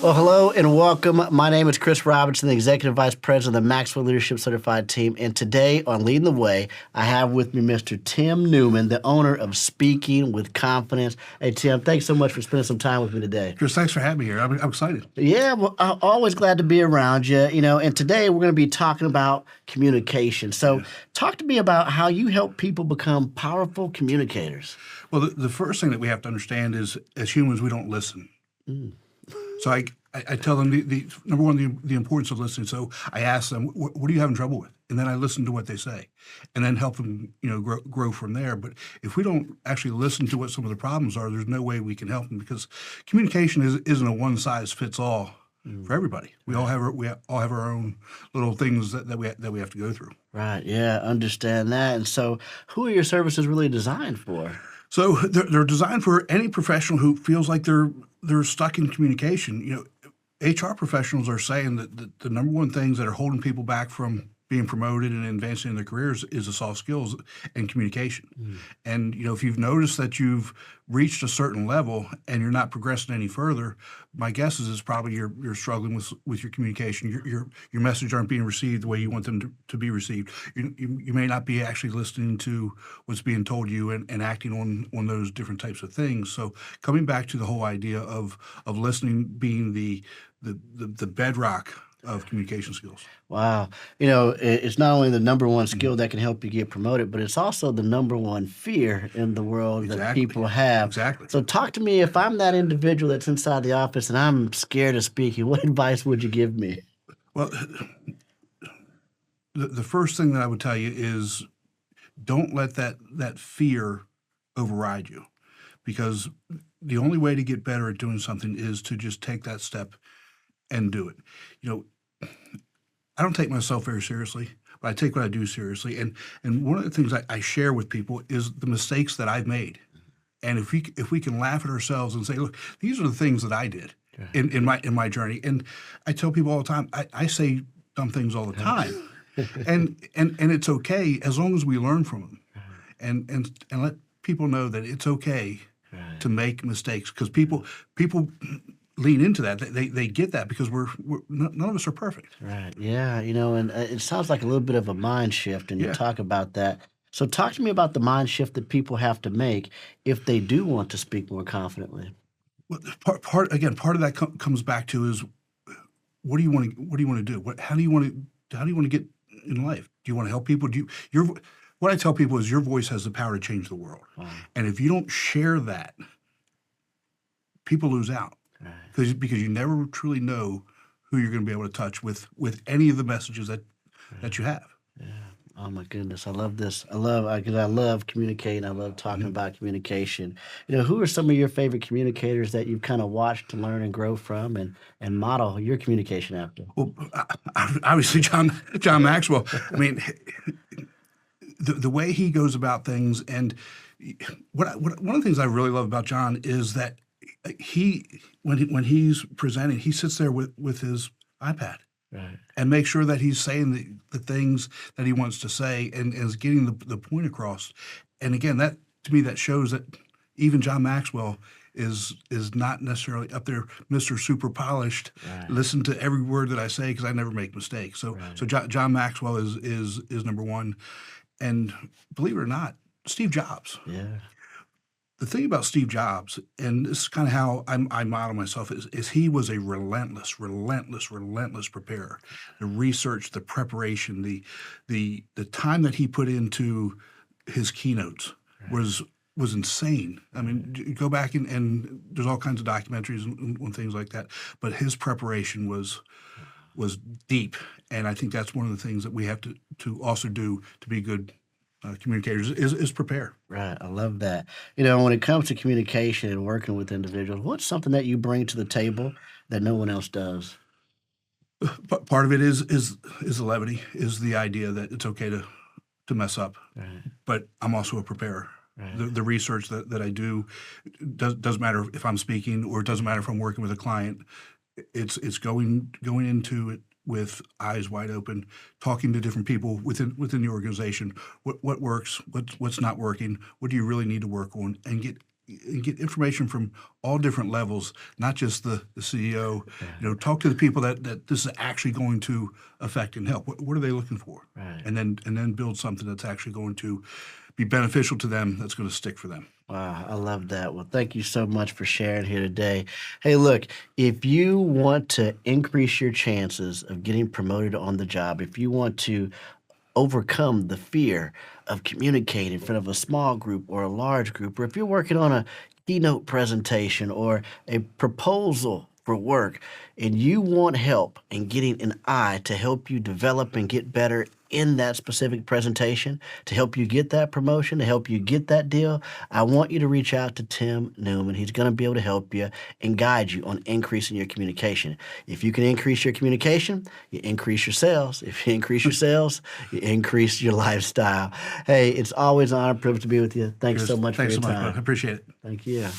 Well, hello and welcome. My name is Chris Robinson, the Executive Vice President of the Maxwell Leadership Certified Team. And today on Leading the Way, I have with me Mr. Tim Newman, the owner of Speaking with Confidence. Hey, Tim, thanks so much for spending some time with me today. Chris, thanks for having me here. I'm excited. Yeah, well, I'm always glad to be around you. And today we're going to be talking about communication. So talk to me about how you help people become powerful communicators. Well, the first thing that we have to understand is, as humans, we don't listen. So I tell them the number one, the importance of listening. So I ask them, what are you having trouble with? And then I listen to what they say, and then help them, grow from there. But if we don't actually listen to what some of the problems are, there's no way we can help them, because communication isn't a one size fits all for everybody. We all have our own little things that we have to go through. Right. Yeah. Understand that. And so, who are your services really designed for? So they're designed for any professional who feels like they're stuck in communication. HR professionals are saying that the number one things that are holding people back from being promoted and advancing in their careers is the soft skills and communication. And if you've noticed that you've reached a certain level and you're not progressing any further, my guess is it's probably you're struggling with your communication. Your message aren't being received the way you want them to be received. You may not be actually listening to what's being told you and acting on those different types of things. So coming back to the whole idea of listening being the bedrock of communication skills. Wow. It's not only the number one skill that can help you get promoted, but it's also the number one fear in the world that people have. Exactly. So talk to me, if I'm that individual that's inside the office and I'm scared of speaking, what advice would you give me? Well, the first thing that I would tell you is don't let that fear override you, because the only way to get better at doing something is to just take that step and do it. I don't take myself very seriously, but I take what I do seriously. And one of the things I share with people is the mistakes that I've made. And if we can laugh at ourselves and say, look, these are the things that I did in my journey. And I tell people all the time, I say dumb things all the time. and it's okay as long as we learn from them. And let people know that it's okay to make mistakes, because people lean into that. They get that, because we're none of us are perfect. Right. Yeah. And it sounds like a little bit of a mind shift, and you talk about that. So talk to me about the mind shift that people have to make if they do want to speak more confidently. Well, part of that comes back to is, what do you want to do? How do you want to get in life? Do you want to help people? What I tell people is your voice has the power to change the world. Wow. And if you don't share that, people lose out. Right. Because you never truly know who you're going to be able to touch with any of the messages that you have. Yeah. Oh my goodness, I love this. I love communicating. I love talking about communication. Who are some of your favorite communicators that you've kind of watched to learn and grow from and model your communication after? Well, obviously John Maxwell. I mean, the way he goes about things, and one of the things I really love about John is that when he's presenting, he sits there with his iPad, right, and makes sure that he's saying the things that he wants to say and is getting the point across. And again, that to me, that shows that even John Maxwell is not necessarily up there, Mr. Super Polished. Right. Listen to every word that I say, because I never make mistakes. So John Maxwell is number one. And believe it or not, Steve Jobs. Yeah. The thing about Steve Jobs, and this is kind of how I model myself, is he was a relentless preparer. The research, the preparation, the time that he put into his keynotes was insane. I mean, you go back and there's all kinds of documentaries and things like that, but his preparation was deep, and I think that's one of the things that we have to also do to be good communicators is prepare. Right. I love that. When it comes to communication and working with individuals, what's something that you bring to the table that no one else does? Part of it is the levity, is the idea that it's okay to mess up. Right. But I'm also a preparer. Right. The research that I do doesn't matter if I'm speaking, or it doesn't matter if I'm working with a client. It's going into it with eyes wide open, talking to different people within the organization. What works, what's not working, what do you really need to work on, and and get information from all different levels, not just the CEO. Talk to the people that this is actually going to affect and help. What are they looking for? Right. And then build something that's actually going to be beneficial to them, that's going to stick for them. Wow, I love that. Well, thank you so much for sharing here today. Hey, look, if you want to increase your chances of getting promoted on the job, if you want to overcome the fear of communicating in front of a small group or a large group, or if you're working on a keynote presentation or a proposal for work, and you want help in getting an eye to help you develop and get better in that specific presentation, to help you get that promotion, to help you get that deal, I want you to reach out to Tim Newman. He's going to be able to help you and guide you on increasing your communication. If you can increase your communication, you increase your sales. If you increase your sales, you increase your lifestyle. Hey, it's always an honor and privilege to be with you. Thanks so much for your time. I appreciate it. Thank you.